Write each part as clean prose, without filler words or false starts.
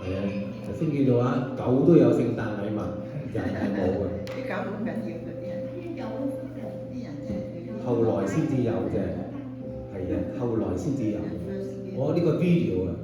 係啊，頭先見到啊，狗都有聖誕禮物，人係冇嘅。啲狗好緊要嘅啲人，啲人真係後來先至有啫，係嘅，後來先至有。我呢個 video 啊。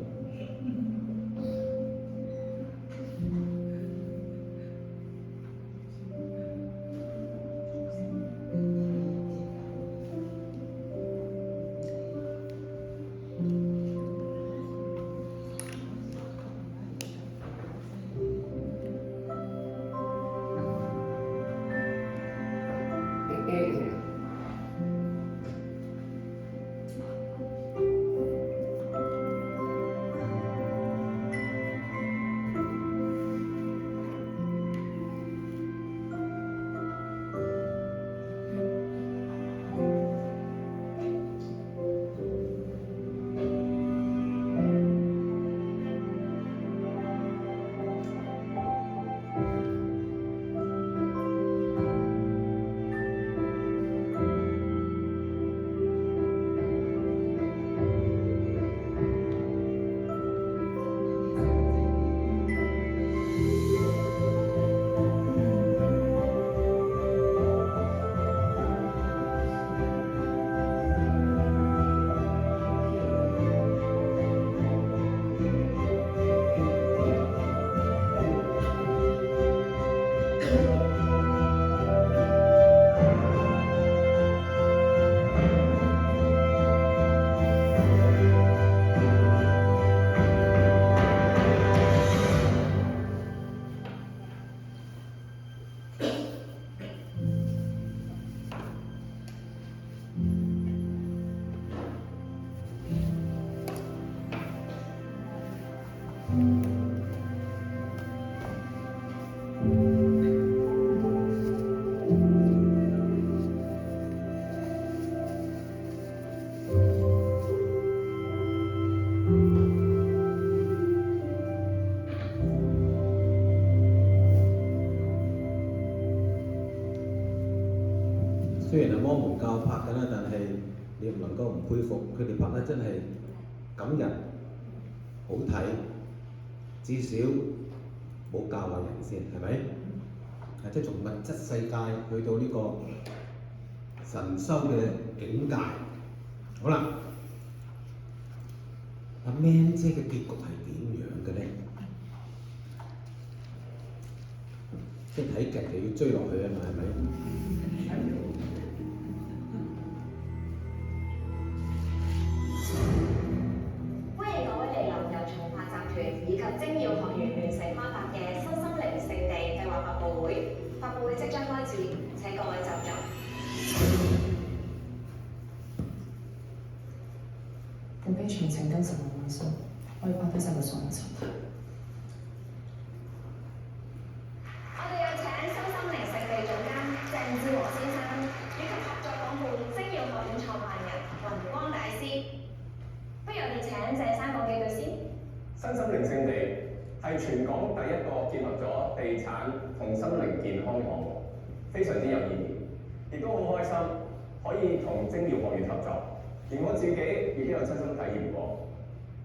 雖然係摩門教拍嘅啦，但係你唔能夠唔佩服佢哋拍得真係感人、好睇，至少冇教壞人先，係咪？係即係從物質世界去到呢個神修嘅境界。好啦，阿 Man 姐嘅結局係點樣嘅咧？即係睇劇就要追落去啊嘛，係咪？歡迎各位嚟臨由從化集團以及精耀學園聯成開發嘅新心靈聖地計劃發佈會，發佈會即將開始，請各位就座。我俾全程跟實我微信，可以拍低晒個所有情態。我哋有請新心靈聖地總監鄭志和先生，以及合作夥伴精耀學院創辦人雲光大師。不如我哋請鄭生講幾句先。新心靈聖地係全港第一個結合咗地產同心靈健康項目，非常之有意義，亦都好開心可以同精耀學院合作，而我自己亦都有親身體驗過，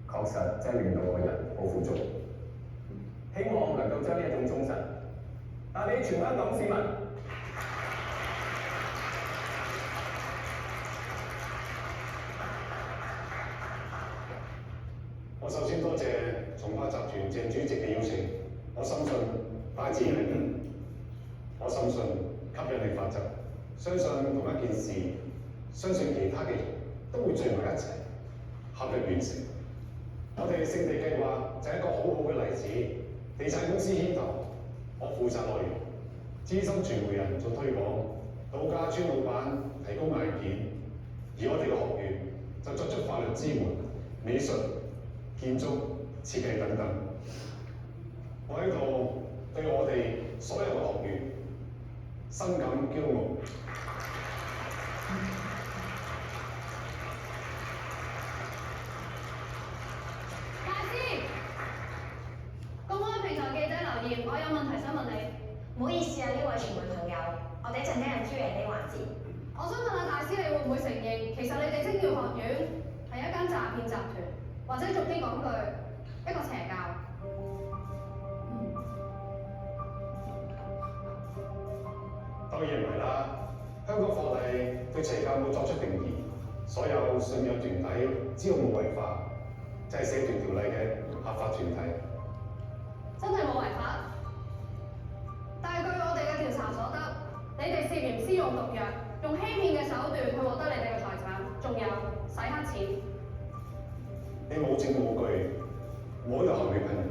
確實真係令到個人好富足。希望能夠將呢一種忠實帶俾全香港市民。我首先多謝從化集團鄭主席嘅邀請，我深信大自然，我深信吸引力法則，相信同一件事，相信其他嘅人都會聚埋一齊，合力完成。我哋聖地計劃就係一個好好嘅例子，地產公司牽頭，我負責內容，資深傳媒人做推廣，度假村老闆提供硬件，而我哋嘅學院就作出法律支援、美術、建築、設計等等。我喺度對我哋所有嘅學員深感驕傲。大師，公開平台記者留言，我有問題想問你。唔好意思啊，呢位傳媒朋友，我哋一陣間有 Q&A 環節。我想問下大師，你會唔會承認，其實你哋精耀學院係一間詐騙集團，或者俗啲講句，一個邪教？佢認為啦，香港法例對邪教冇作出定義，所有信仰團體只要冇違法，就係社團條例嘅合法團體。真係冇違法。但係據我哋嘅調查所得，你哋涉嫌施用毒藥，用欺騙嘅手段去獲得你哋嘅財產，仲有洗黑錢。你冇證冇據，冇有合理憑證。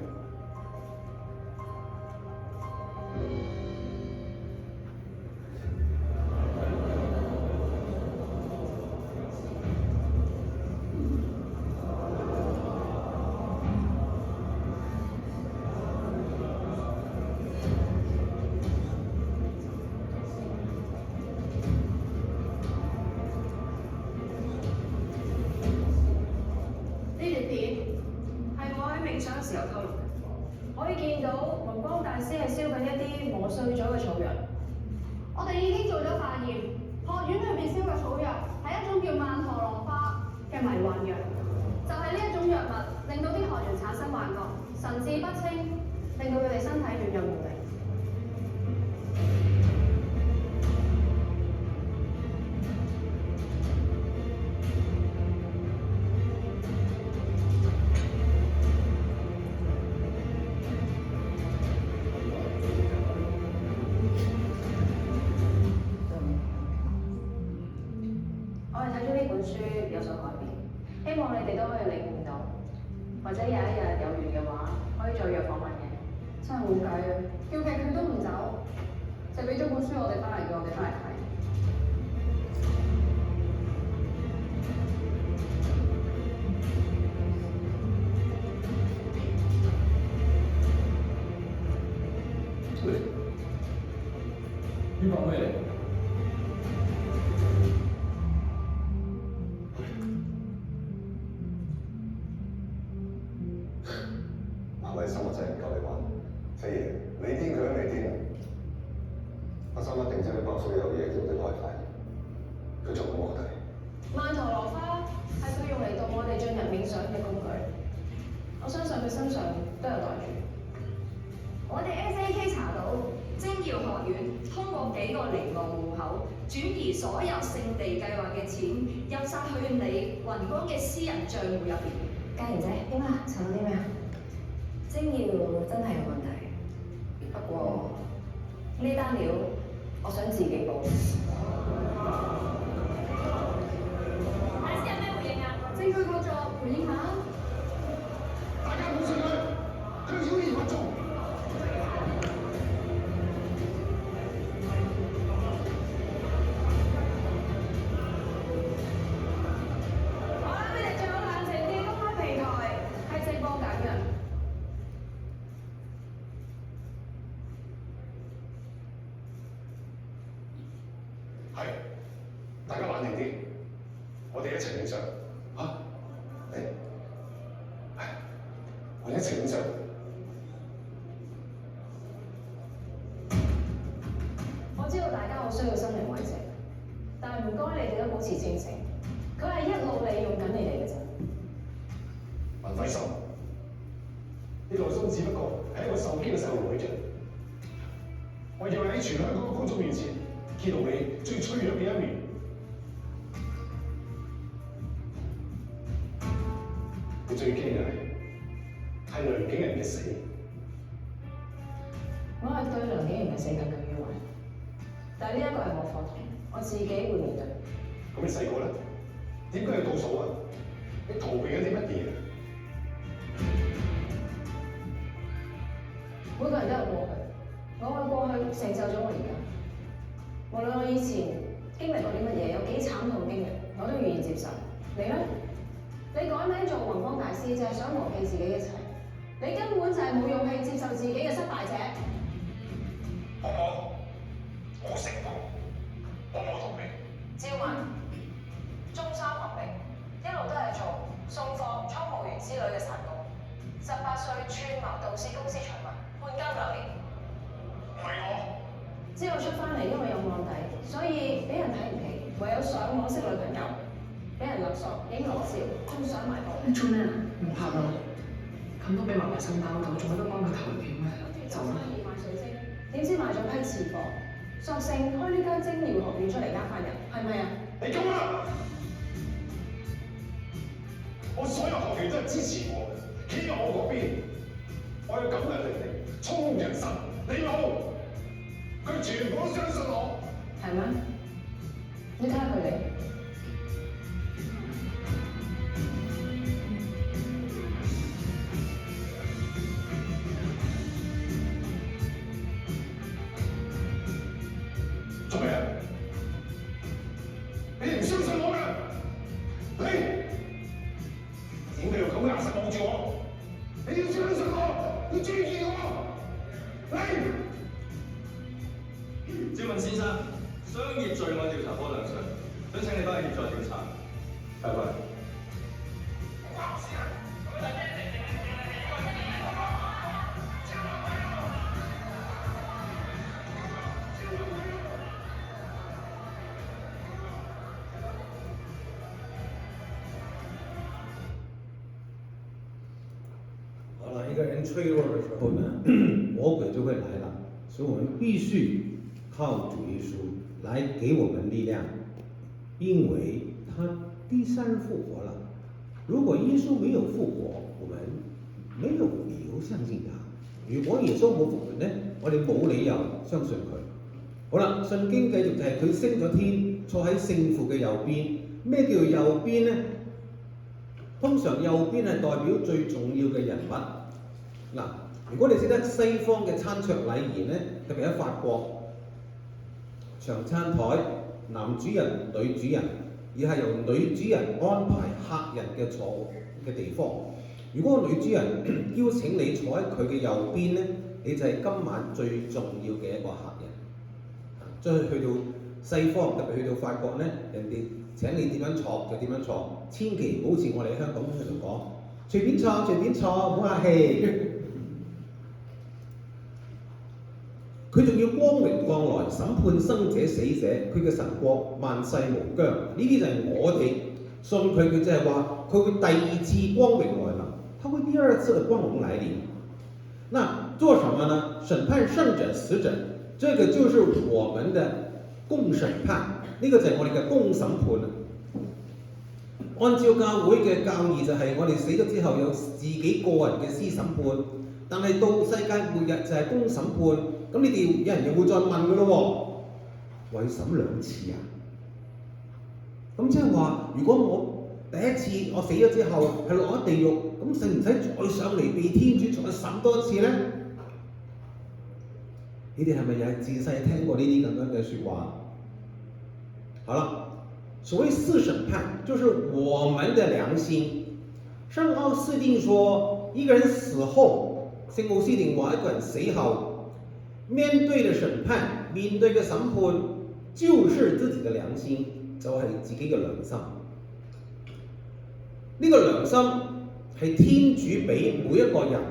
時候溝落嘅，可以見到宏光大師係燒緊一啲磨碎咗嘅草藥。我哋已經做咗化驗，學院裏邊燒嘅草藥係一種叫曼陀羅花嘅迷幻藥，就係呢一種藥物令到啲學員產生幻覺、神志不清，令到佢哋身體軟弱無力。有所改變，希望你哋都可以領悟到，或者有一日有緣嘅話，可以再約訪問嘅。真係冇計啊！叫極佢都唔走，就俾咗本書我哋翻嚟，叫我哋翻嚟睇。呢個咩嚟？馬偉生，我真係唔夠你玩。飛爺，你癲佢都未癲啊！阿生一定將啲白水有嘢叫你開快，佢做咁我睇。曼陀羅花係佢用嚟導我哋進入冥想嘅工具，我相信佢身上都有袋住。我哋 SAK 查到精耀學院通過幾個離岸戶口轉移所有聖地計劃嘅錢，入晒去你宏光嘅私人帳戶入邊。嘉賢姐，點啊？查到啲咩啊？精耀真係有問題，不過呢單料我想自己報。大師有咩回應啊？證據確鑿，回應下。大家冇信佢，佢妖言惑眾。好啦，你哋仲有兩成嘅公開平台係直播緊嘅。係，大家冷靜啲，我哋一齊影相嚇。我哋一齊影相。我知道大家好需要心靈慰藉，但係唔該你哋都保持清醒。佢係一路利用緊你哋嘅啫。文輝心，你內心只不過係一個受驚嘅細路女啫。我要喺全香港嘅公眾面前揭露你最脆弱嘅一面。你最驚嘅係梁景仁嘅死。我係對梁景仁嘅死耿耿於懷，但係呢一個係我課題，我自己會面對。咁你細個咧，點解要倒數啊？你逃避緊啲乜嘢？每個人都有過去，我嘅過去成就咗我而家。無論我以前經歷過啲乜嘢，有幾慘痛經歷，我都願意接受。你咧？你改名做宏光大師，就係想忘記自己一切。你根本就係冇勇氣接受自己嘅失敗者。我成功，我冇逃避。趙文，中三學歷，一路都係做送貨、倉務員之類嘅散工。18歲串謀盜竊公司財物，判監2年。唔係我。之後出翻嚟，因為有案底，所以俾人睇唔起，唯有上網識女朋友，俾人勒索、影裸照，仲上埋報。你做咩啊？唔拍啦！咁都俾埋生包到，仲喺度幫佢投票咩？走啦！賣水晶，點知賣咗批次貨，索性開呢間精妙學院出嚟呃飯人，係咪啊？你夠啦！我所有學員都係支持我嘅，企喺我嗰邊。我有感人力嚟，操控人心。你冇，佢全部都相信我。係咩？你睇下佢哋。做咩啊？你唔相信我㗎？你點解要咁壓實望住我？你要相信我，要尊敬我。你趙文先生，商業罪案調查科梁 Sir，想請你翻去協助調查。拜拜。好了，一个人脆弱的时候呢，魔鬼就会来了，所以我们必须靠主耶稣来给我们力量，因为他第三日复活了。如果耶稣没有复活，我們沒有理由相信他。如果耶穌冇復活呢，我哋冇理由相信佢。好啦，聖經繼續就係佢升咗天，坐喺聖父嘅右邊。咩叫右邊呢？通常右邊係代表最重要嘅人物。嗱，如果你識得西方嘅餐桌禮儀呢，特別喺法國，長餐台，男主人、女主人，而係由女主人安排客人嘅坐嘅地方。如果女主人邀請你坐喺佢嘅右邊呢，你就係今晚最重要嘅一個客人。再去到西方，特別去到法國呢，人哋請你點樣坐就點樣坐，千祈唔好似我哋香港通常講隨便坐隨便坐，唔好客氣。佢仲要光榮降來審判生者死者，佢嘅神國萬世無疆。呢啲就係我哋信佢嘅，就係話佢會第二次光榮來臨，他會第二次的光榮來臨。那做什麼呢？審判生者死者，這個就是我們的公審判，呢個就係我哋嘅公審判。按照教會嘅教義就係我哋死咗之後有自己個人嘅私審判，但係到世界末日就係公審判。咁你哋有人又會再問㗎咯喎，為審兩次啊？咁即係話，如果我第一次我死咗之後係落咗地獄，咁使唔使再上嚟被天主再審多一次呢？你哋係咪又係自細聽過呢啲咁樣嘅説話？好了，所謂四審判，就是我們的良心。聖奧斯定說，一個人死後，聖奧斯定話一個人死後，面對嘅審判，面對嘅審判，就是自己嘅良心，就係自己嘅良心。呢個良心係天主俾每一個人，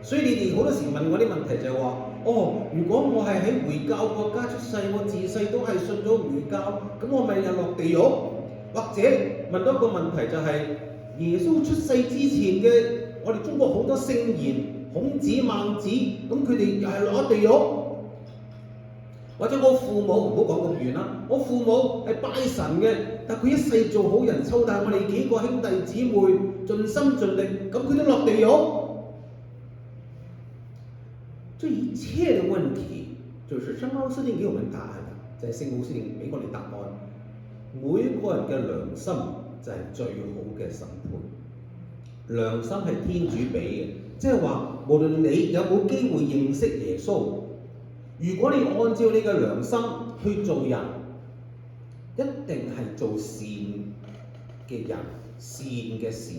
所以你哋好多時問我啲問題就係話：哦，如果我係喺回教國家出世，我自細都係信咗回教，咁我咪又落地獄？或者問到一個問題就係、耶穌出世之前嘅，我哋中國好多聖賢。孔子、孟子，咁佢哋又係落咗地獄，或者我父母唔好講咁遠啦，我父母係拜神嘅，但佢一世做好人，湊大我哋幾個兄弟姊妹，盡心盡力，咁佢都落地獄。這一切嘅問題，就是聖奧斯定給我們答案嘅，就係聖奧斯定俾我哋答案。每個人嘅良心就係最好嘅審判，良心係天主俾嘅。即係話，無論你有冇機會認識耶穌，如果你按照你嘅良心去做人，一定係做善嘅人，善嘅事。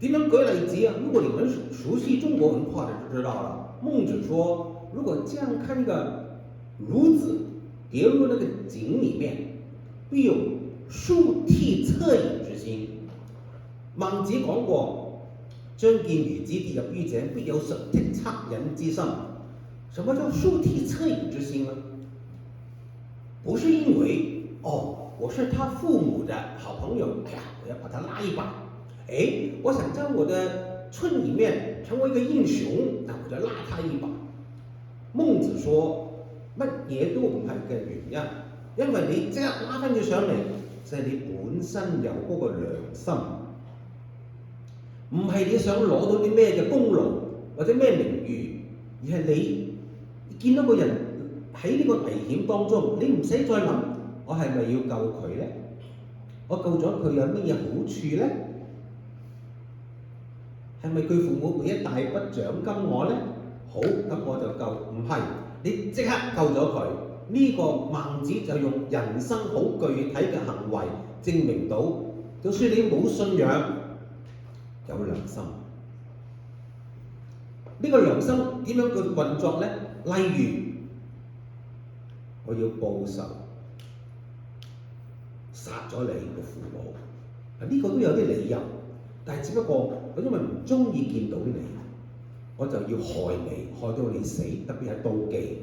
點樣舉例子啊？如果你們熟悉中國文化就知道了。孟子說，如果這樣看一個孺子跌入那個井裡面，必有豎涕惻隱之心。孟子講過。將見孺子跌入於井，必有豎涕惻隱之心。什麼叫豎涕惻隱之心呢？不是因為我是他父母的好朋友，哎呀，我要把他拉一把。我想在我的村裡面成為一個英雄，那我就拉他一把。孟子說，乜嘢都唔係嘅原因，因為你即刻拉翻佢上嚟，就係你本身有嗰個良心，唔係你想攞到啲咩嘅功勞或者咩名譽，而係你見到個人喺呢個危險當中，你唔使再諗，我係咪要救佢呢？我救咗佢有乜嘢好處呢？係咪佢父母俾一大筆獎金我呢？好，咁我就救。唔係，你即刻救咗佢。呢個孟子就用人生好具體嘅行為證明到，就算你冇信仰，有良心。呢個良心點樣嘅運作呢？例如，我要報仇，殺咗你個父母，呢個都有啲理由，但係只不過我因為唔中意見到你，我就要害你，害到你死，特別係妒忌。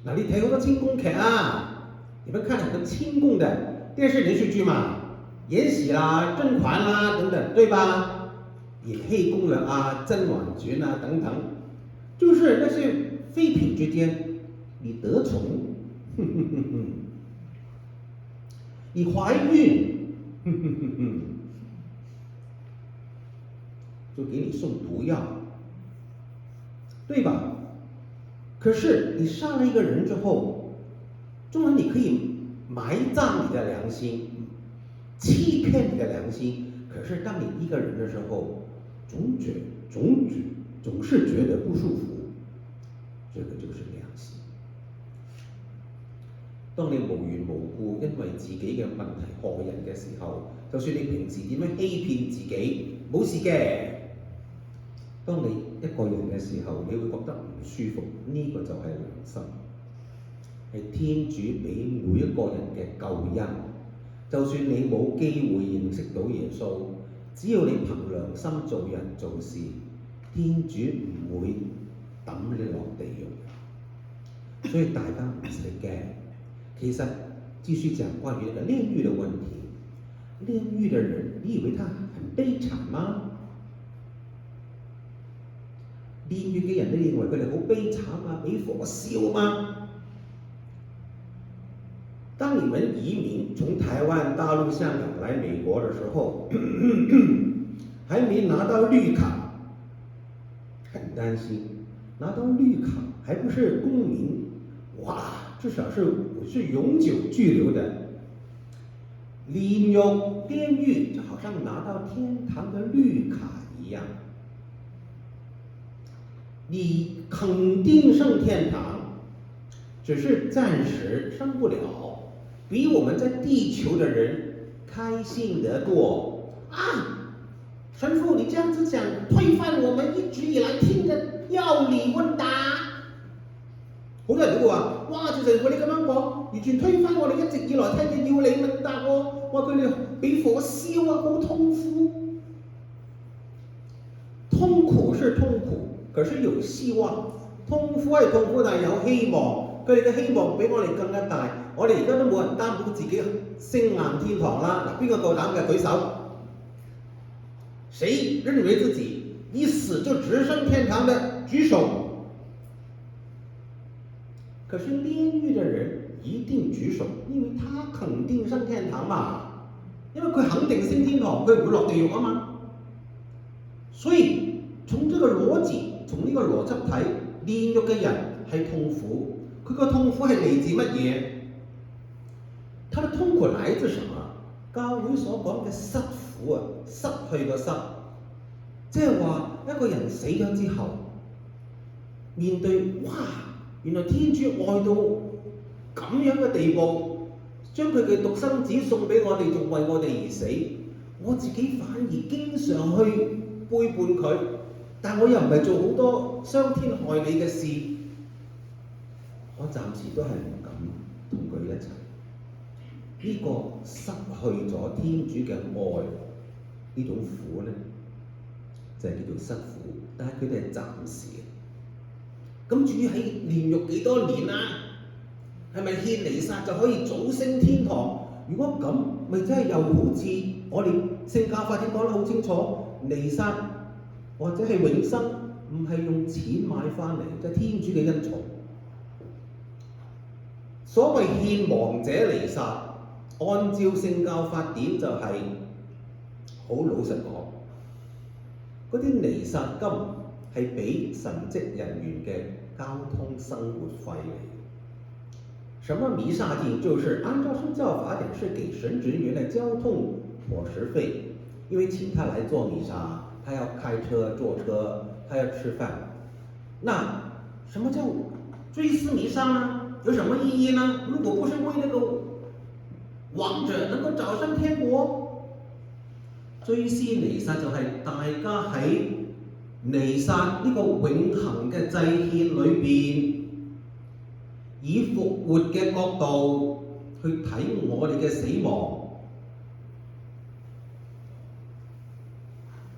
嗱，你睇好多清宮劇啊，你們看很多清宮的電視連續劇嘛，延禧啦、甄嬛啦等等，對吧？延禧攻略啊、甄嬛傳啊等等，就是那些妃嬪之間，你得寵，你懷孕，就給你送毒藥，對吧？可是你殺了一個人之後，縱然你可以埋葬你的良心，欺騙你的良心，可是當你一個人的時候，總是覺得不舒服，這個就是良心。當你無緣無故因為自己嘅問題害人嘅時候，就算你平時點樣欺騙自己，冇事嘅。當你一個人嘅時候，你會覺得唔舒服，呢個就係良心，係天主俾每一個人嘅救恩。就算你冇機會認識到耶穌，只要你憑良心做人做事，天主唔會抌你落地獄。所以大家唔使驚。其實繼續講關於那個煉獄的問題，煉獄的人，你以為他很悲慘嗎？煉獄嘅人，你認為佢哋好悲慘啊？俾火燒嗎？當你們移民從台灣、大陸、香港來美國的時候，還沒拿到綠卡，很擔心。拿到綠卡還不是公民，哇！至少是永久居留的。煉獄就好像拿到天堂的綠卡一樣，你肯定上天堂，只是暫時上不了，比我們在地球的人開心得多啊！神父，你這樣子講，推翻我們一直以來聽的要理問答。好多人都會話：哇！謝神父你咁樣講，完全推翻我哋一直以來聽嘅要理問答喎！哇！佢哋俾火燒啊，好痛苦。痛苦是痛苦，可是有希望。痛苦係痛苦，但係有希望。佢哋嘅希望比我哋更加大。我哋而家都冇人擔保自己升硬天堂啦。嗱，邊個夠膽嘅舉手？誰認為自己一死就直升天堂的舉手？可是煉獄的人一定舉手，因為他肯定上天堂嘛，因為佢肯定升天堂，佢唔會落地獄啊嘛。所以從這個邏輯，從呢個邏輯睇，煉獄嘅人係痛苦，佢個痛苦係嚟自乜嘢？他的痛苦來自什麼？教會所講嘅失苦啊，失去個失，即係話一個人死咗之後，面對哇！原來天主愛到咁樣嘅地步，將佢嘅獨生子送俾我哋，仲為我哋而死。我自己反而經常去背叛佢，但我又唔係做好多傷天害理嘅事，我暫時都係唔敢同佢一齊。呢個失去咗天主嘅愛，呢種苦呢，就係叫做失苦，但係佢哋係暫時嘅。咁至於喺煉獄幾多年啊？係咪獻彌撒就可以早升天堂？如果咁，咪真係又好似我哋聖教法典講得好清楚，彌撒或者係永生唔係用錢買翻嚟，即係天主嘅恩寵。所謂獻亡者彌撒，按照聖教法典就係、好老實講，嗰啲彌撒金係俾神職人員嘅交通生活費嚟。什麼彌撒金？就是按照聖教法典是給神職人員的交通伙食費，因為請他來做彌撒，他要開車坐車，他要吃飯。那什麼叫追思彌撒呢？有什麼意義呢？如果不是為那個亡者能夠早上天國，追思彌撒就係大家喺彌撒呢個永恆嘅祭獻裏邊，以復活嘅角度去睇我哋嘅死亡，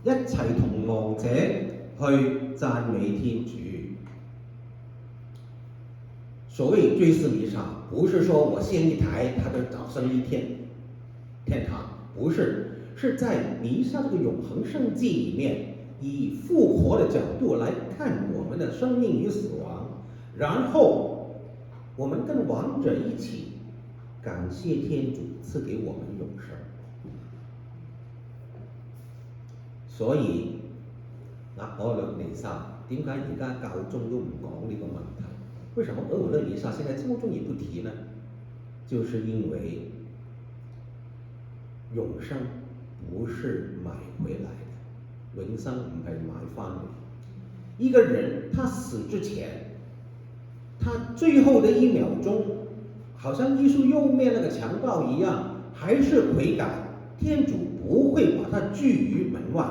一齊同亡者去讚美天主。所謂追思彌撒，不是說我獻一台，他就早生一天堂，不是，是在彌撒這個永恆聖祭裡面，以復活的角度來看我們的生命與死亡，然後我們跟亡者一起感謝天主賜給我們永生。所以我哋彌撒點解而家教宗都唔講呢個問題？為什麼額我勒彌撒現在教宗也不提呢？就是因為永生不是買回來的，永生唔係買翻嚟。一個人他死之前，他最後的一秒鐘，好像耶穌右面那個強盜一樣，還是悔改，天主不會把他拒於門外。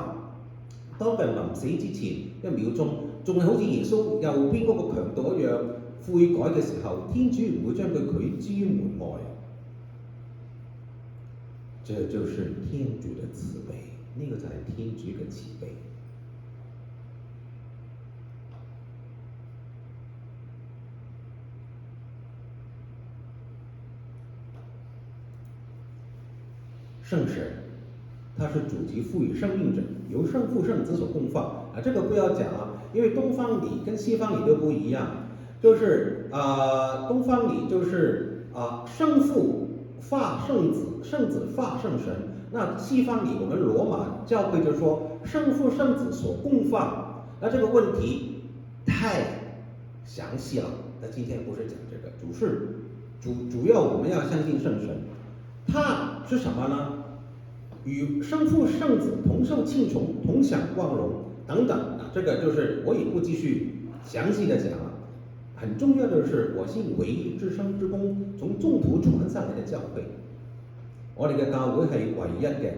當人臨死之前一秒鐘，仲係好似耶穌右邊嗰個強盜一樣悔改嘅時候，天主唔會將佢拒之於門外。這就是天主的慈悲，呢個就係天主嘅慈悲。聖神，它是主及賦予生命者，由聖父聖子所供放。這個不要講啊，因為東方禮跟西方禮都不一樣。就是東方禮就是聖父化聖子，聖子化聖神。那西方禮我們羅馬教會就說聖父聖子所供放。那這個問題太詳細了，那今天不是講這個，主要我們要相信聖神，它是什麼呢？與聖父聖子同受慶寵，同享光榮等等。這個就是我也不繼續詳細的講了。很重要的是，我信唯一之生之公，從中途傳上來的教會。我哋嘅教會係唯一嘅、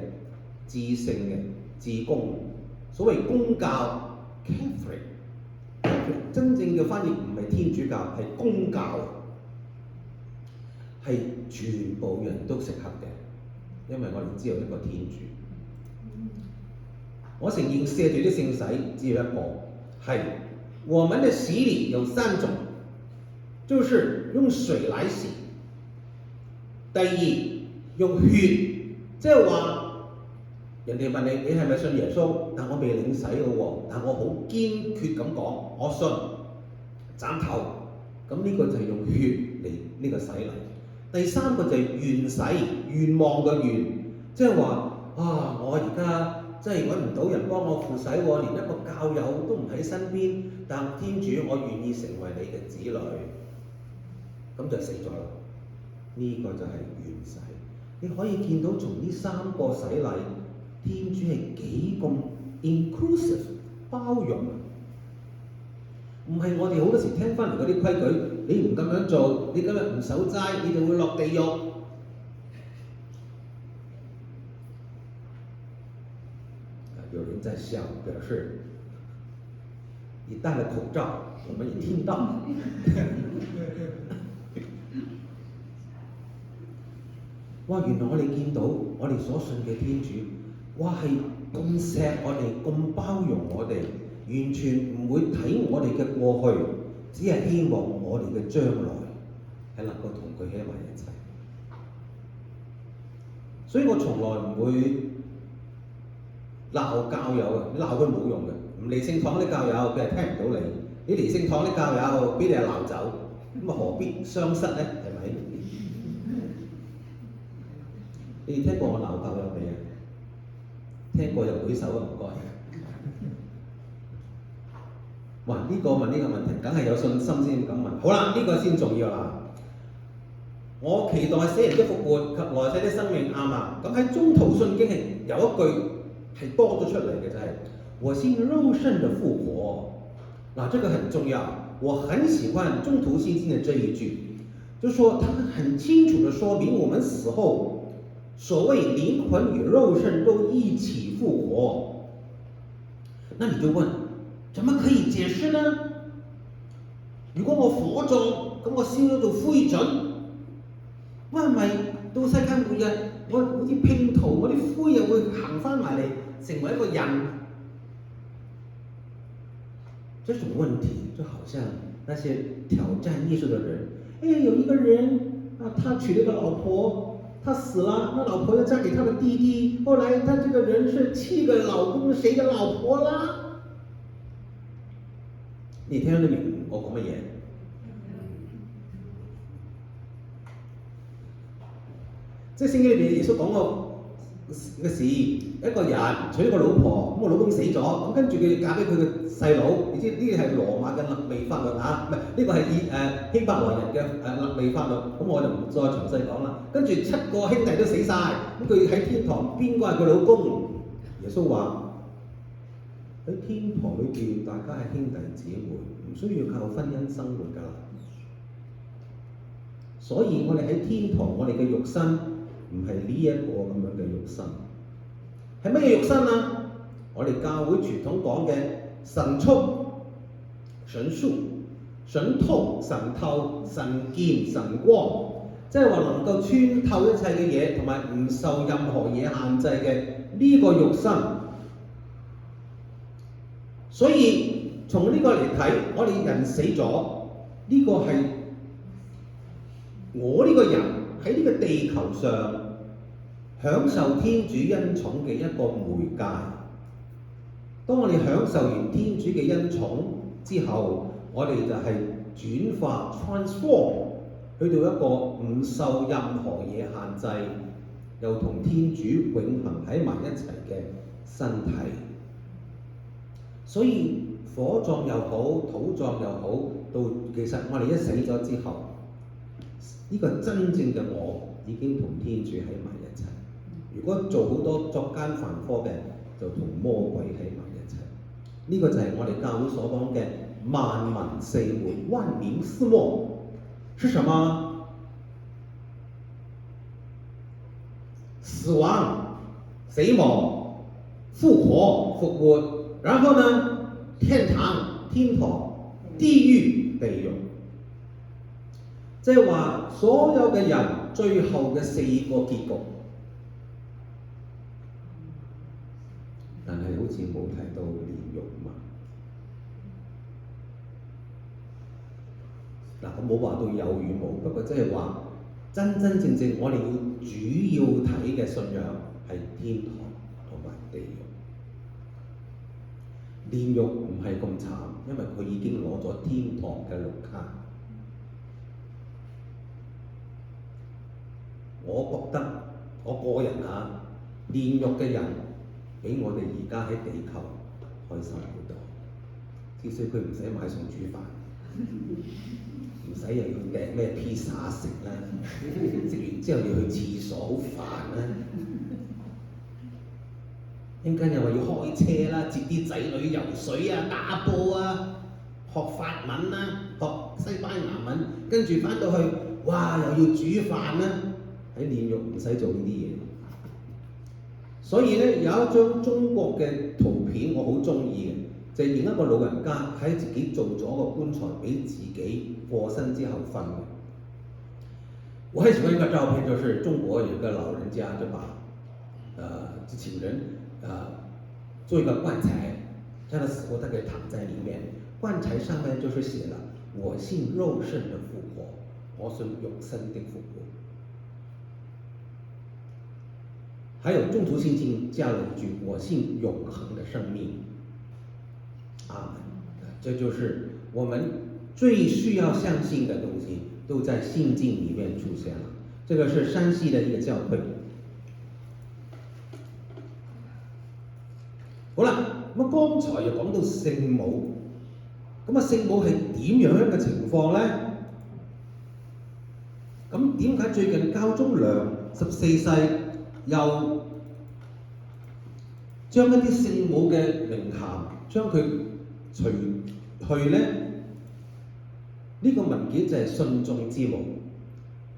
至聖嘅、至公。所謂公教 Catholic， 真正嘅翻譯唔係天主教，係公教，係全部人都適合嘅，因為我哋只有一個天主。我承認赦罪的聖洗只有一個，係我們的洗禮有3種。就是用水來洗，第二用血，即係話人哋問你係咪信耶穌？但我未領洗嘅喎，但我好堅決咁講，我信，斬頭。咁呢個就係用血嚟呢個洗禮。第三個就係願洗，願望嘅願，即係話我而家真係揾唔到人幫我付洗喎，連一個教友都唔喺身邊，但天主我願意成為你嘅子女。咁就死咗啦！呢個就係願洗。你可以見到從呢3個洗禮，天主係幾咁 inclusive 包容。唔係我哋好多時聽翻嚟嗰啲規矩，你唔咁樣做，你今日唔守齋，你就會落地獄。有人在笑，表示你戴了口罩，我們也聽到。哇！原來我哋見到我哋所信嘅天主，哇係咁錫我哋，咁包容我哋，完全唔會睇我哋嘅過去，只係希望我哋嘅將來係能夠同佢喺埋一齊。所以我從來唔會鬧教友嘅，你鬧佢冇用嘅。唔嚟聖堂啲教友佢係聽唔到你，你嚟聖堂啲教友俾你係鬧走。咁啊何必相失呢？係咪？你哋聽過我鬧教友未啊？聽過就舉手啊，唔該。哇！呢個問呢個問題，梗係有信心先咁問。好啦，呢個先重要啦。我期待死人的復活及來世的生命，啱嘛？咁喺中途信經係有一句係多咗出嚟嘅，就係我信肉身的復活。嗱，這個很重要。我很喜歡中途信經的這一句，就是說它很清楚地說明我們死後，所謂靈魂與肉身都一起復活。那你就問，怎麼可以解釋呢？如果我火葬，咁我燒咗做灰燼，我係咪到世界末日，我好似拼圖，我啲灰又會行翻埋嚟，成為一個人？這種問題就好像那些挑戰耶穌的人，有一個人啊，他娶了一個老婆，他死了，那老婆要嫁給他的弟弟，後來他這個人是7個老公誰的老婆啦？你聽得明我講乜嘢？即係聖經裏邊耶穌講過嘅事，一個人娶一個老婆，咁個老公死咗，咁跟住佢嫁俾佢嘅細佬，你知呢個係羅馬嘅勒未法律嚇，唔係呢個係希伯來人嘅勒未法律，咁我就唔再詳細講啦。跟住7個兄弟都死晒，咁佢喺天堂邊個係佢老公？耶穌話喺天堂裏邊大家係兄弟姊妹，唔需要靠婚姻生活㗎啦。所以我哋喺天堂，我哋嘅肉身唔係呢一個咁樣嘅肉身，係乜嘢肉身啊？我哋教會傳統講嘅神速、神速、神透、神透、神見、神光，即係話能夠穿透一切嘅嘢，同埋唔受任何嘢限制嘅呢個肉身。所以從呢個嚟睇，我哋人死咗，呢個係我呢個人喺呢個地球上享受天主恩寵嘅一個媒介。當我哋享受完天主嘅恩寵之後，我哋就係轉化 transform 去到一個唔受任何嘢限制，又同天主永恆喺埋一齊嘅身體。所以火葬又好，土葬又好，到其實我哋一死咗之後，呢個真正嘅我已經同天主喺埋一齊。如果做好多作奸犯科嘅，就同魔鬼喺埋一齊。呢個就係我哋教會所講嘅萬民四末，萬民四末，是什麼？死亡、死亡、復活、復活，然後呢，天堂、天堂、地獄、地獄。即係話所有嘅人最後嘅4個結局，但係好似冇提到煉獄嘛。嗱，我冇話到有與冇，不過即係話真真正正我哋要主要睇嘅信仰係天堂同埋地獄。煉獄唔係咁慘，因為佢已經攞咗天堂嘅綠卡。我覺得我個人啊，煉獄嘅人比我哋而家喺地球開心好多，至少佢唔使買餸煮飯，唔使又要訂咩披薩食啦，食完之後要去廁所好煩啦，一陣間又話要開車啦，接啲仔女游水啊、打波啊、學法文啦、學西班牙文，跟住翻到去，哇又要煮飯啦。喺煉獄唔使做呢啲嘢，所以咧有一張中國嘅圖片我好中意嘅，就係影一個老人家喺自己做咗個棺材俾自己過身之後瞓嘅。我很喜歡一個照片，就是中國有個老人家就把就請人做一個棺材，他的死後他可以躺在裡面，棺材上面就是寫了我信肉身的復活，我信肉身的復活。還有中途信經加了一句我信永恆的生命。阿門。這就是我們最需要相信的东西都在信经里面出现了。这个是山西的一个教会。好啦，咁剛才又講到聖母，咁聖母係點樣嘅情況呢？咁點解最近教宗良14世又將一啲聖母嘅名銜將佢除去呢？呢個文件就係信眾之母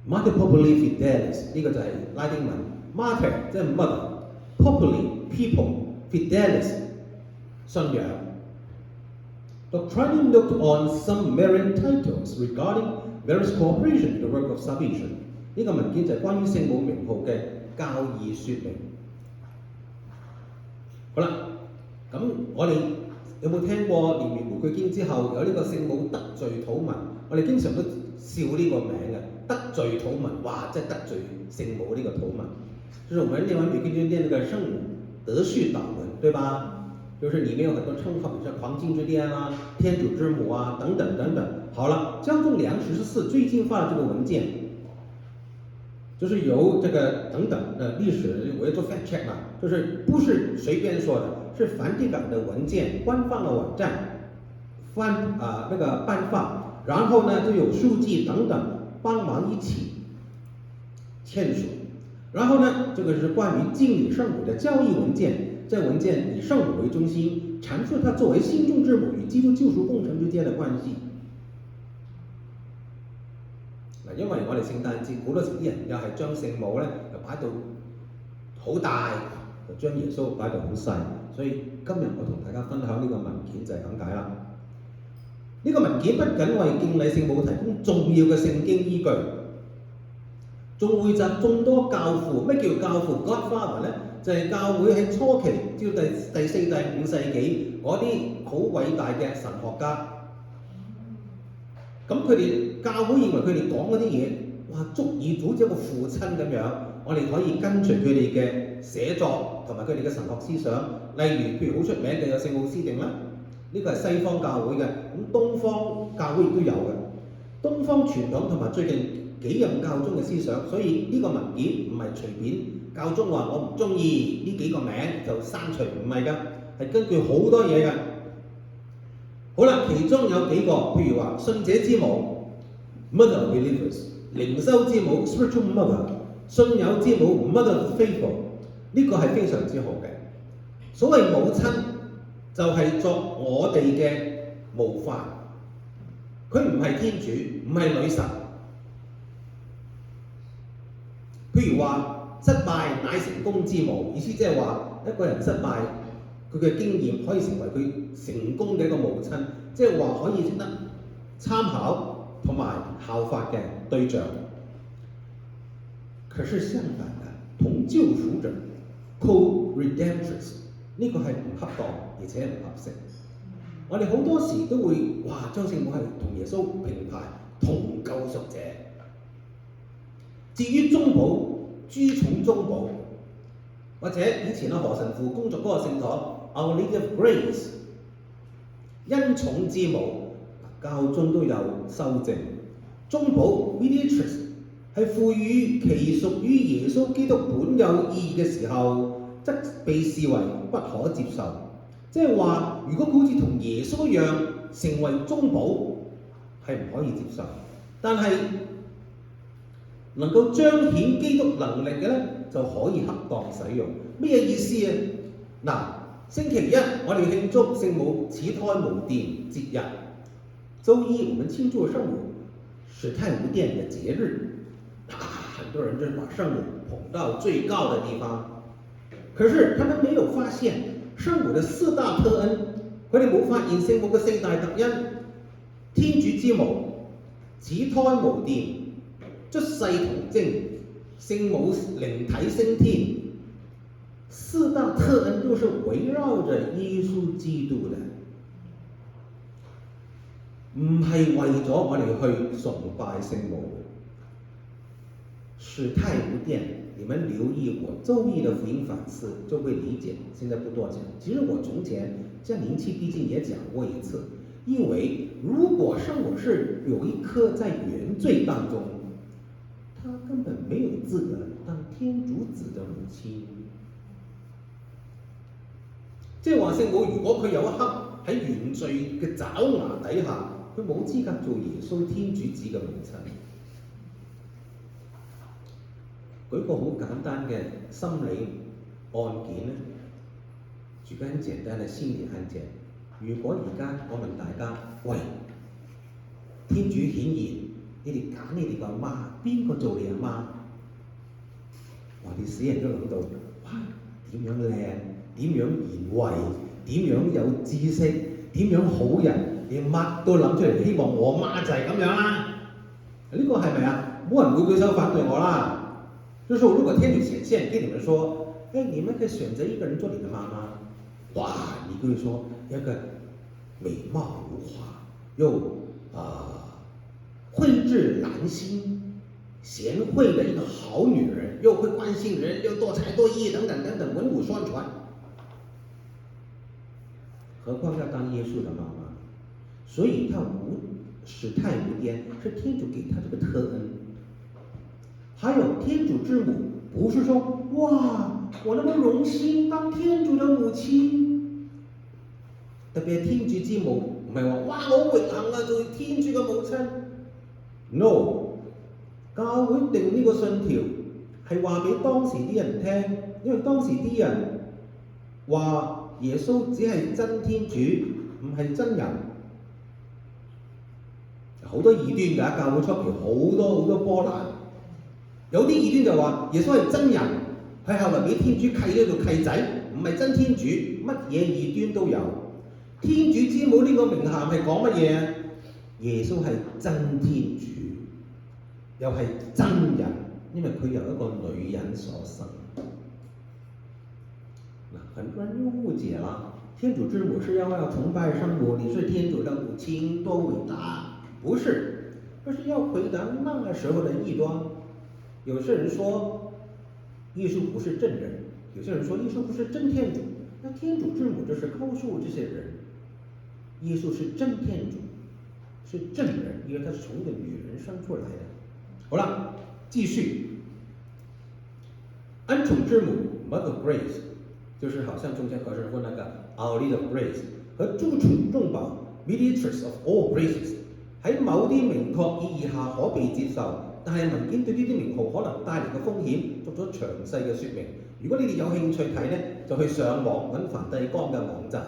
Mater Populi Fidelis， 呢個就係拉丁文 Mater 即係 mother，Populi people，Fidelis 信仰。Doctrinally looked on some Marian titles regarding Mary's cooperation in the work of salvation。呢個文件就係關於聖母名號嘅教義説明。好啦，咁我哋有冇聽過念完玫瑰經之後有呢個聖母得罪土民？我哋經常都笑呢個名嘅，得罪土民，哇！真係得罪聖母呢個土民。就是我們念完玫瑰經念那個聖母德序禱文，對吧？就是裡面有很多稱號，像黃金之殿啊、天主之母啊等等等等。好了，教宗良14最近發了這個文件，就是由這個等等歷史我要做 fact check 嘛，就是不是隨便說的，是梵蒂岡的文件，官方的網站那個頒發，然後呢就有書記等等幫忙一起簽署，然後呢這個是關於敬禮聖母的教義文件。這文件以聖母為中心，闡述它作為心中之母與基督救贖工程之間的關係。嗱，因為我哋聖誕節好多時啲人又係將聖母咧就擺到好大，就將耶穌擺到好細，所以今日我同大家分享呢個文件就係咁解啦。呢個文件不僅為敬禮聖母提供重要嘅聖經依據，仲匯集眾多教父。咩叫教父 ？Godfather 咧？就係教會喺初期至到第4、第5世紀嗰啲好偉大嘅神學家，咁佢哋教會認為佢哋講嗰啲嘢，哇，足以好似一個父親咁樣，我哋可以跟隨佢哋嘅寫作同埋佢哋嘅神學思想。例如，譬如好出名嘅有聖奧斯定啦，呢個係西方教會嘅，咁東方教會亦都有嘅。東方傳統同埋最近幾任教宗嘅思想，所以呢個文件唔係隨便。教宗話我唔中意呢幾個名就刪除，唔係㗎，係根據好多嘢㗎。好啦，其中有幾個，譬如話信者之母 Mother of Believers， 靈修之母 Spiritual Mother， 信友之母 Mother of Faithful， 呢個係非常之好嘅。所謂母親就係作我哋嘅模範，佢唔係天主，唔係女神。譬如話，失敗乃成功之母，意思即係話一個人失敗，佢嘅經驗可以成為佢成功嘅一個母親，即係話可以值得參考同埋效法嘅對象。可是相反嘅，同救贖者 co-redemptress 呢個係唔恰當，而且唔合適。我哋好多時都會將聖母係同耶穌平排同救贖者。至於中保，諸寵中保，或者以前何神父工作嗰個聖堂 Our Lady of Grace， 恩寵之母，教宗都有修正。中保 Mediatrix 係賦予其屬於耶穌基督本有意義嘅時候，則被視為不可接受。即係話，如果佢好似同耶穌一樣成為中保，係唔可以接受。但係能夠彰顯基督能力嘅咧，就可以恰當使用。咩意思啊？嗱，星期一我哋慶祝聖母始胎無玷節日，週一我們慶祝聖母始胎無玷嘅節日。很多人就把聖母捧到最高的地方，可是他們沒有發現聖母的4大特恩，佢哋冇發現聖母嘅4大特恩：天主之母、始胎無玷、出世童貞、聖母靈體升天。4大特恩都是圍繞着耶穌基督的，唔係為咗我哋去崇拜聖母。始胎無玷，你們留意我周易的福音反思就會理解，現在不多講。其實我從前像靈氣畢竟也講過一次，因为如果圣母是有一颗在原罪当中，她根本没有资格當天主子嘅母親。即係話聖母如果佢有一刻喺原罪嘅爪牙底下，佢冇資格做耶穌天主子嘅母親。舉個好簡單嘅心理案件咧，舉個很簡單嘅心理案件。如果而家我問大家，喂，天主顯現，你哋揀你哋個阿媽，邊個做你阿媽？哇！你死人都諗到，哇！點樣靚，點樣賢惠，點樣有知識，點樣好人，你乜都諗出嚟，希望我媽就係咁樣啦。呢個係咪啊？冇人會舉手反對我啦。就是如果天主顯現跟你們說，你們可以選擇一個人做你的媽媽，哇！你可以說一個美貌如花，又蕙質蘭心、賢惠的一個好女人，又會關心人，又多才多藝等等等等，文武雙全。何況要當耶穌的媽媽，所以她始態無顛，是天主給她這個特恩。還有天主之母，不是說哇，我那麼榮幸當天主的母親。特別係天主之母，唔係話哇我榮幸啊做天主嘅母親。No， 教會定呢個信條係話俾當時啲人聽，因為當時啲人話耶穌只係真天主，唔係真人。好多異端㗎，教會初期好多波瀾。有啲異端就話耶穌係真人，係後來俾天主契咗做契仔，唔係真天主，乜嘢異端都有。天主之母呢個名銜係講乜嘢啊？耶穌係真天主，又係真人，因為佢由一個女人所生。很多人又誤解了，天主之母是要崇拜聖母，你是天主的母親，多偉大？不是，這是要回答那個時候的異端。有些人說耶穌不是真人，有些人說耶穌不是真天主。那天主之母就是告訴這些人，耶穌是真天主，是真人，因為他是從一個女人生出來的。好了，繼續。恩寵之母 Mother Grace， 就是好像中間和尚說那個 Our Lady of Grace， 和諸寵眾寶 Mediatrix of all graces， 喺某啲明確意義下可被接受。但係文件對呢啲名號可能帶嚟嘅風險作咗詳細嘅説明。如果你哋有興趣睇呢，就去上網揾梵蒂岡嘅網站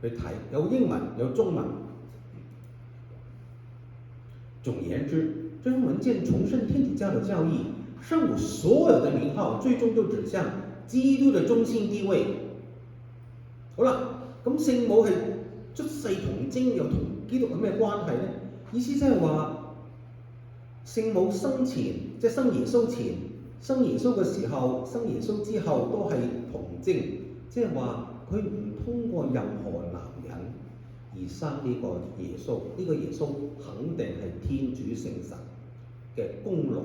去睇，有英文有中文。總言之，這份文件重申天主教的教義，聖母所有的名號最終都指向基督嘅中心地位。好啦，咁聖母係出世童貞，又同基督有咩關係呢？意思即係話，聖母生前，即係生耶穌前、生耶穌嘅時候、生耶穌之後都係童貞，即係話佢唔通過任何男人而生呢個耶穌。呢個耶穌肯定係天主聖神嘅功勞。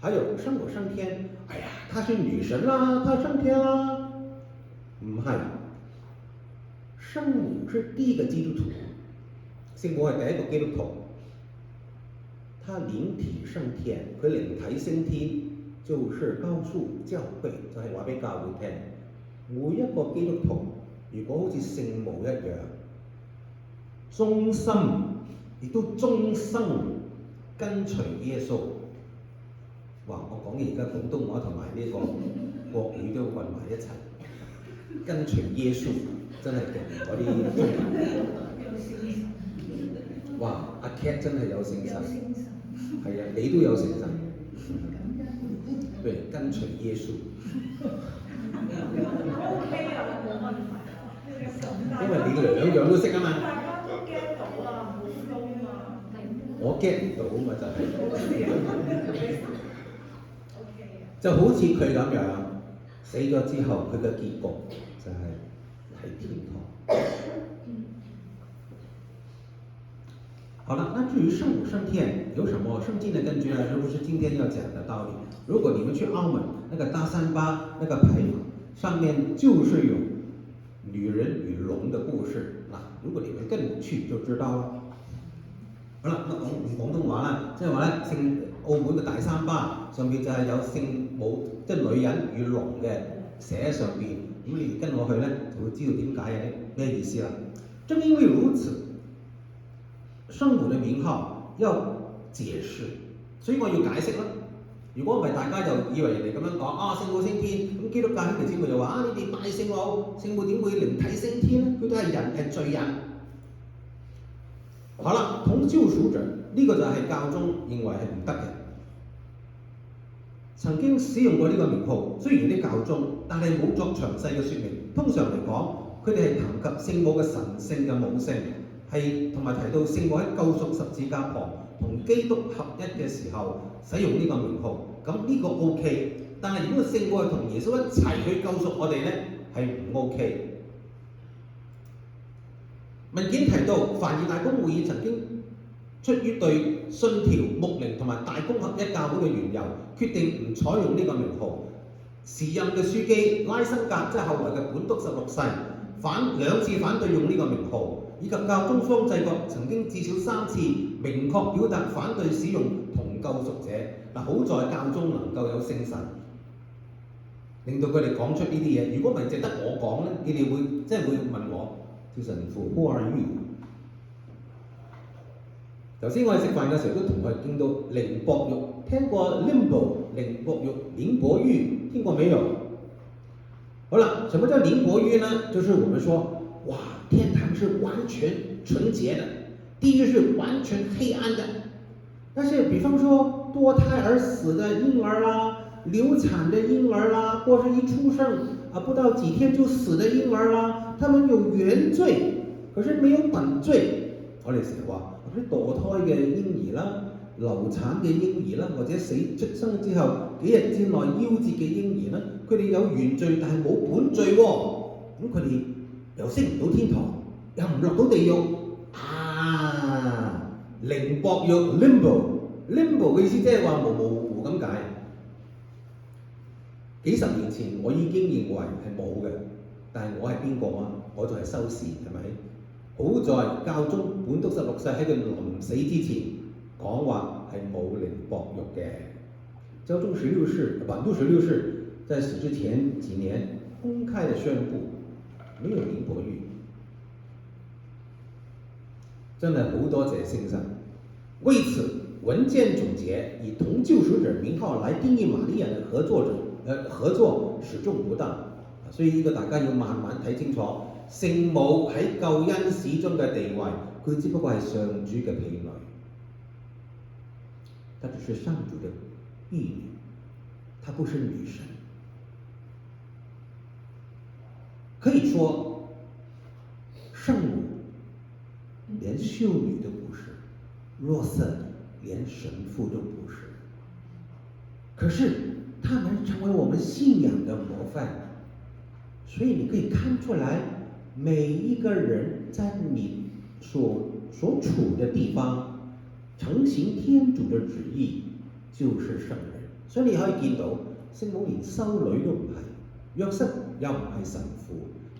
還有聖母升天，哎呀，她是女神啦，她升天啦，唔係，聖母是第一個基督徒，聖母係第一個基督徒。他靈體升天，佢靈體升天，就是告訴教會，就係話俾教會聽，每一個基督徒如果好似聖母一樣，忠心亦都終生跟隨耶穌。哇！我講嘅而家廣東話同埋呢個國語都混埋一齊，跟隨耶穌真係勁嗰啲中文。哇！阿 Cat 真係有聖神，係啊，你都有聖神。對，跟隨耶穌。OK 啊，冇問題。因為你兩樣都識啊嘛。大家都 get 到啦，冇 flow 嘛。我 get 唔到啊嘛，就係。就好似佢咁樣，死咗之後，佢嘅結局就係喺天堂。好了，那至於聖母升天有什麼聖經的根據呢？是不是今天要講的道理？如果你們去澳門那個大三巴那個牌坊上面就是有女人與龍的故事嗱。如果你們跟去就知道啦。好啦，咁講廣東話啦，即係話咧，澳門嘅大三巴上邊就係有聖母，即係女人與龍嘅寫喺上邊。咁你哋跟我去咧，就會知道點解嘅咩意思啦。正因為如此，聖母嘅名號要解釋，所以我要解釋啦。如果唔係，大家就以為人哋咁樣講啊，聖母升天，咁基督教兄弟姊妹就話啊，你哋拜聖母，聖母點會靈體升天咧？佢都係人，係罪人。好啦，同救贖者呢個就係教宗認為係唔得嘅。曾經使用過呢個名號，雖然啲教宗，但係冇作詳細嘅説明。通常嚟講，佢哋係談及聖母嘅神聖嘅母性，係同埋提到聖母喺救贖十字架旁同基督合一嘅時候使用呢個名號。咁呢個 OK， 但係如果聖母係同耶穌一齊去救贖我哋咧，係唔 OK。文件提到，梵二大公會議曾經出於對信條、牧靈同埋大公合一教會嘅緣由，決定唔採用呢個名號。時任嘅書記拉辛格，即係後來嘅本篤16世，兩次反對用呢個名號，以及教宗方濟各曾經至少3次明確表達反對使用同救贖者。嗱，好在教宗能夠有聖神，令到佢哋講出呢啲嘢。如果唔係淨得我講咧，你哋會即係會問我。叫神父 ，Who are you？ 頭先我哋食飯嘅時候都同佢傾到靈薄獄，聽過 limbo 靈薄獄、靈薄獄，聽過沒有？好了，什麼叫靈薄獄呢？就是我們說，哇，天堂是完全純潔的，地獄是完全黑暗的。但是，比方說墮胎而死的嬰兒啦，流產的嬰兒啦，或是一出生不到幾天就死的嬰兒啦，他們有原罪，可是沒有本罪。我哋成日話啲墮胎嘅嬰兒啦、流產嘅嬰兒啦，或者死出生之後幾日之內夭折嘅嬰兒啦，佢哋有原罪但係冇本罪喎。咁佢哋又升唔到天堂，又唔落到地獄啊！靈薄獄 limbo 嘅意思即係話模模糊糊咁解。幾十年前我已經認為係冇嘅，但係我係邊個啊？我就係修士，係咪？好在教宗本篤16世喺佢臨死之前講話係冇靈薄獄嘅。教宗本篤16世在死之前幾年公開的宣布沒有靈薄獄。真係好多謝聖神。為此文件總結以同救贖者名號來定義瑪利亞的合作始終不當，所以呢個大家要慢慢睇清楚。聖母喺救恩史中嘅地位，佢只不過係上主嘅婢女，她只是上主的婢女，她不是女神。可以說，聖母連修女都不是，若瑟連神父都不是，可是他們成為我們信仰的模範。所以你可以看出來，每一個人在你所處的地方承行天主的旨意，就是聖人。所以你可以見到聖母連修女都唔係，約瑟又唔係神父，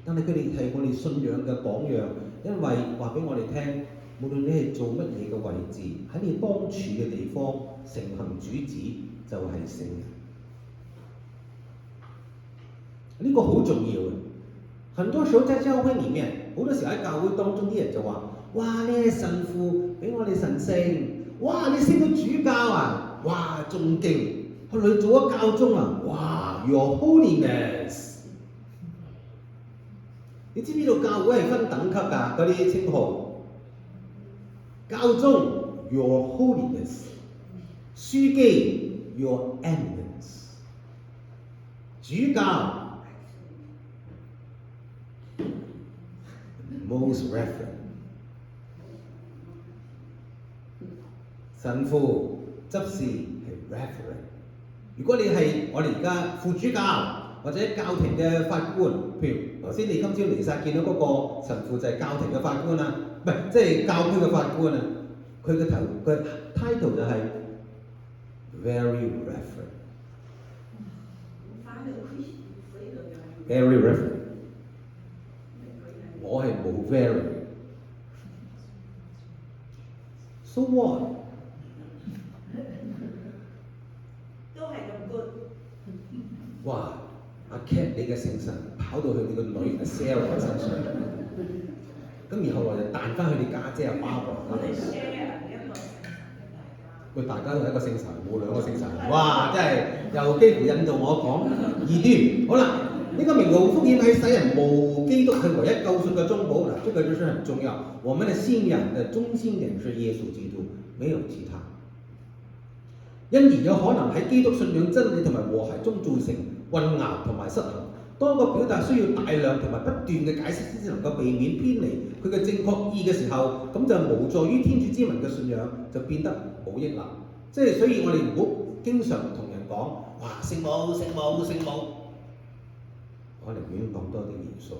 但係佢哋係我哋信仰嘅榜樣，因為話俾我哋聽，無論你係做乜嘢嘅位置，喺你當處嘅地方承行主旨就係聖人。呢個好重要嘅。很多時候在教會裡面，好多時候喺教會當中啲人就話：哇，你係神父，比我哋神聖；哇，你升到主教啊，哇，仲勁；後來做咗教宗啊，哇 ，Your Holiness。你知唔知道教會係分等級㗎？嗰啲稱號，教宗 Your Holiness， 書記 Your Eminence， 主教Most Reverend， 神父執事係 Reverend。如果你係我哋而家副主教或者教廷嘅法官，譬如頭先你今朝彌撒見到嗰個神父就係教廷嘅法官啦，唔係即係教區嘅法官啊，佢嘅title 就係 Very Reverend。Very Reverend。我係冇 very， So what？ 都係咁 good。哇！阿 Cat 你嘅聖神跑到去你個女阿 Sarah 身上，咁然後來就彈翻去你家姐阿 Barbara 我哋嗰度。 share 一個聖神俾大家。喂，大家都係一個聖神，冇兩個聖神，哇！真係又幾乎引導我講異端。好啦，呢、個名號福音喺使人無基督係唯一救贖嘅中保嗱，這個就是很重要。我們的信仰的中心點是耶穌基督，沒有其他。因而有可能喺基督信仰真理同埋和諧中造成混淆同埋失衡。當個表達需要大量同埋不斷嘅解釋先至能夠避免偏離佢嘅正確意嘅時候，咁就無助於天主之民嘅信仰，就變得冇益啦。即係所以我哋唔好經常同人講，哇聖母聖母聖母，我寧願講多啲元素。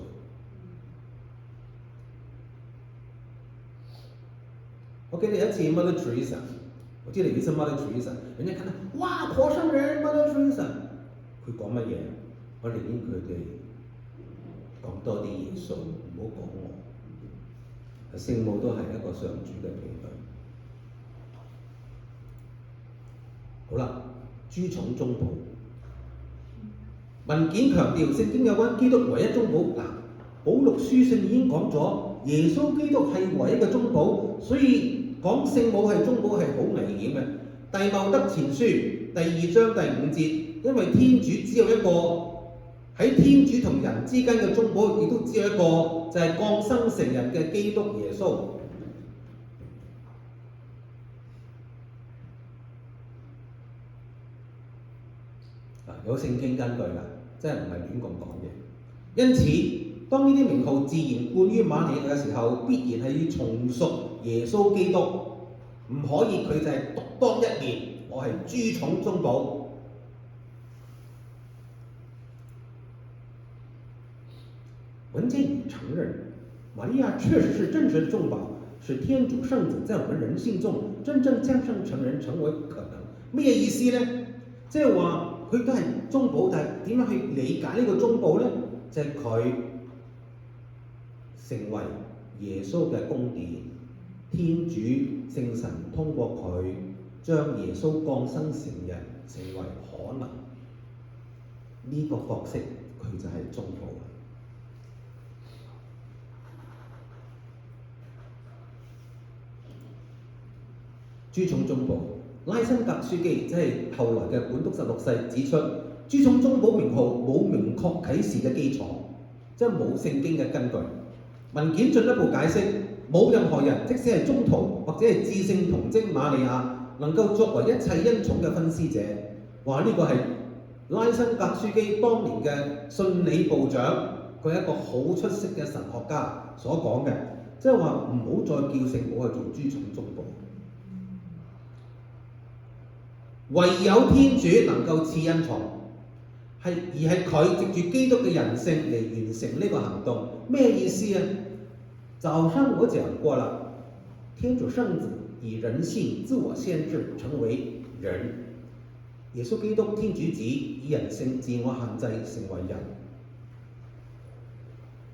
我記得有一次 Mother Teresa， 我記得有一次 Mother Teresa， 人家看到哇婆生人 Mother Teresa， 佢講乜嘢？我寧願佢哋講多啲耶穌，唔好講我。聖母都係一個上主嘅婢女。好啦，諸重中保。文件強調聖經有關基督唯一中保嗱，保祿書信已經講咗，耶穌基督係唯一嘅中保，所以講聖母係中保係好危險嘅。弟茂德前書第2章第5節，因為天主只有一個，喺天主同人之間嘅中保，亦都只有一個，就係降生成人嘅基督耶穌。有聖經根據㗎，真係唔係亂咁講嘅。因此，當呢啲名號自然冠於瑪利亞嘅時候，必然係要重述耶穌基督，唔可以佢就係獨當一面，我係諸重中保。文件已承認，瑪利亞確實是真實的中保，是天主聖子在我們人性中真正降生成人成為可能。咩意思呢？即係話佢都係中保，但係點樣去理解呢個中保呢？就係佢成為耶穌嘅宮殿，天主聖神通過佢將耶穌降生成人，成為可能。呢、個角色佢就係中保。諸重中保，拉辛格書記即係後來嘅本篤十六世指出，諸重中保名號冇明確啟示嘅基礎，即係冇聖經嘅根據。文件進一步解釋，冇任何人，即使係宗徒或者係至聖童貞瑪利亞，能夠作為一切恩寵嘅分施者。話呢個係拉辛格書記當年嘅信理部長，佢係一個好出色嘅神學家所講嘅，即係話唔好再叫聖母去做諸重中保。唯有天主能夠賜恩寵，而係佢藉住基督嘅人性嚟完成呢個行動。咩意思啊？早上我講過啦，天主聖子以人性自我限制成為人，耶穌基督天主子以人性自我限制成為人。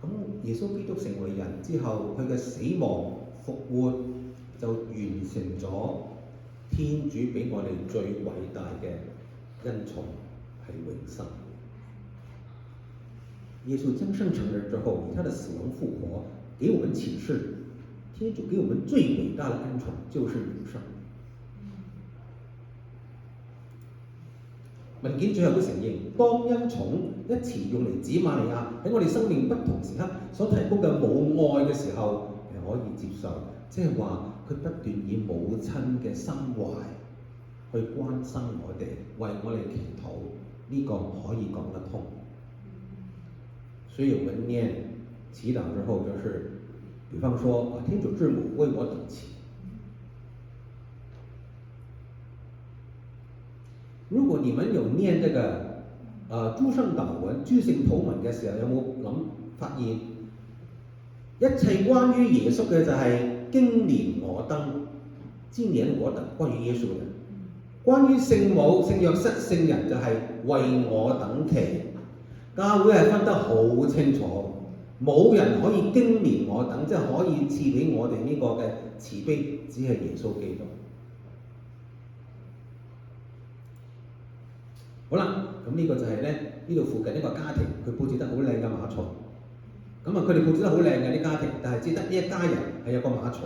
咁耶穌基督成為人之後，佢嘅死亡復活就完成咗天主俾我哋最偉大嘅恩寵係永生。耶穌降生成人之後，以他的死亡復活，給我們啟示，天主給我們最偉大的恩寵就是永生。文件最後都承認，當恩寵一詞用嚟指瑪利亞喺我哋生命不同時刻所提供嘅母愛嘅時候，係可以接受，即係話佢不斷以母親嘅心懷去關心我哋，為我哋祈禱，呢、個可以講得通。所以我們念祈禱之後，就是比方說天主之母為我等祈。如果你們有念這個諸聖禱文、諸聖禱文嘅時候，有冇發現一切關於耶穌嘅就係經年我登，今年我等，關於耶穌嘅；關於聖母、聖若瑟、聖人就係為我等祈。教會係分得好清楚，冇人可以經連我等，即係可以賜俾我哋呢個嘅慈悲，只係耶穌基督。好啦，咁呢個就係咧呢度附近一個家庭，佢佈置得好靚嘅馬槽。咁啊，佢哋佈置得好靚嘅啲家庭，但係只得呢一家人係有個馬槽，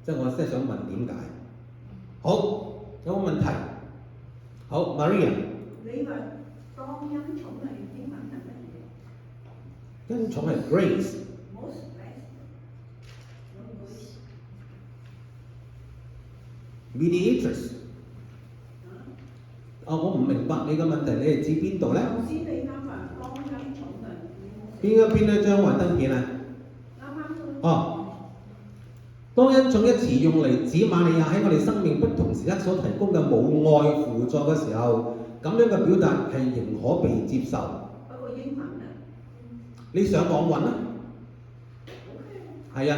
即係我真係想問點解？好，有冇問題？好 ，Maria。你話當恩寵係英文係乜嘢？恩寵係 grace。Most Mediatrix。我唔明白你嘅問題，你係指邊度咧？頭先你啱話當恩寵啊，邊一張幻燈片啊？哦，當恩寵一詞用嚟指瑪利亞喺我哋生命不同時刻所提供嘅母愛輔助嘅時候，咁樣嘅表達係仍可被接受。不過英文啊，你上網揾啦。係啊，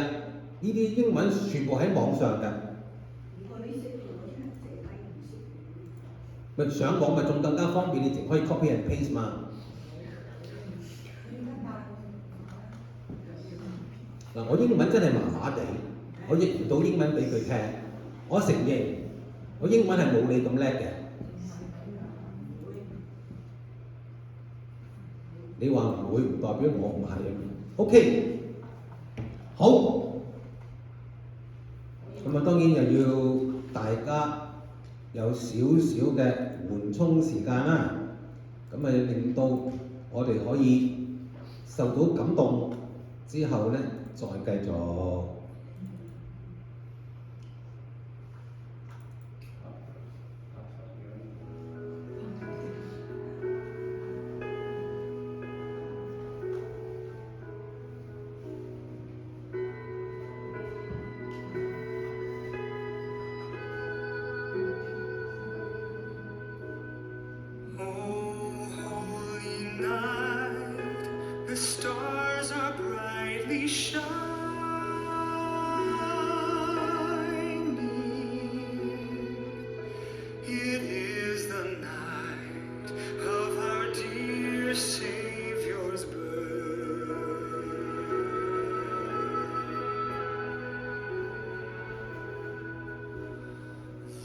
呢啲英文全部喺網上㗎。如果你識做嗰啲係寫低唔識。咪上網咪仲更加方便，你淨可以 copy and paste 嘛。嗱，我英文真係麻麻地，我譯唔到英文俾佢聽。我承認，我英文係冇你咁叻嘅。你話唔會，唔代表我唔係。OK， 好。咁啊，當然又要大家有少少嘅緩衝時間啦。咁啊，令到我哋可以受到感動之後咧，再繼續。The stars are brightly shining. It is the night of our dear Savior's birth.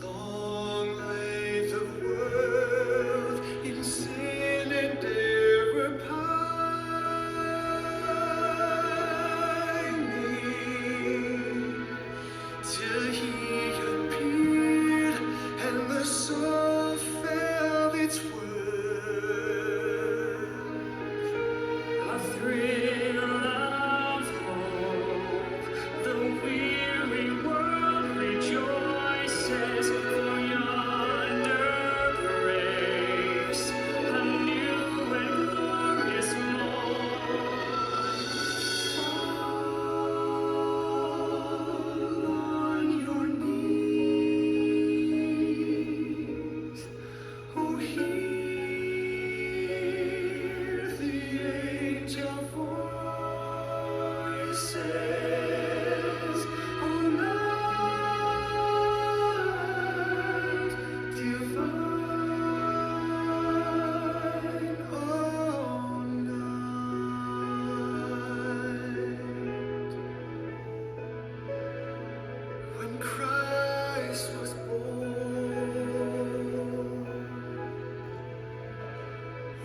Long lay the world in sin and error pining, till He appeared and the soul felt its worth. A thrill of hope, the weary world rejoices, for yonder breaks a new and glorious morn. Fall on your knees, oh, hear the angel voices, oh, night divine, oh, night, when Christ was born.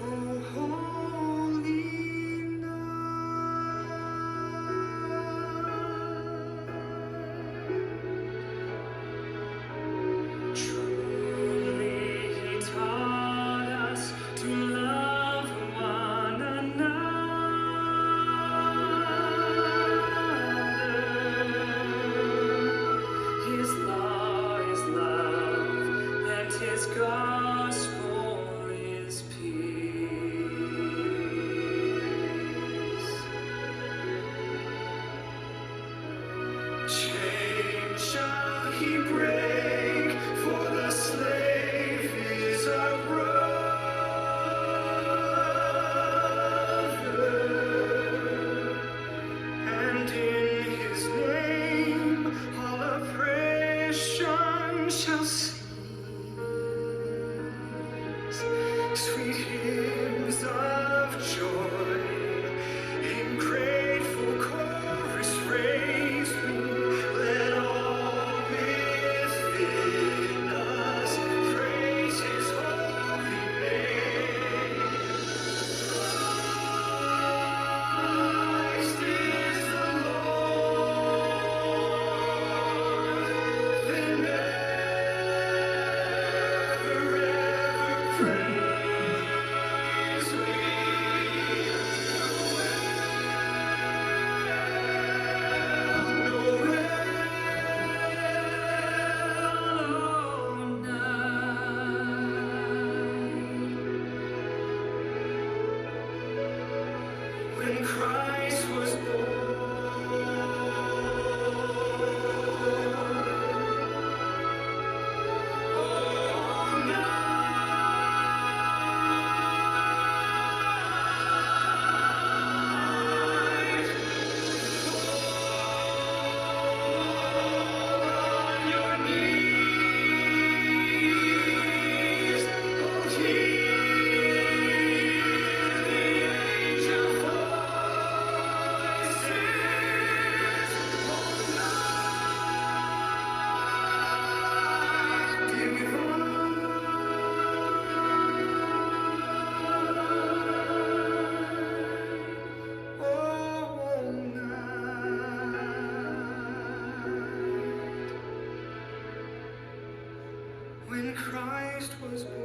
Oh, holy night. Truly He taught us to love one another. His was born.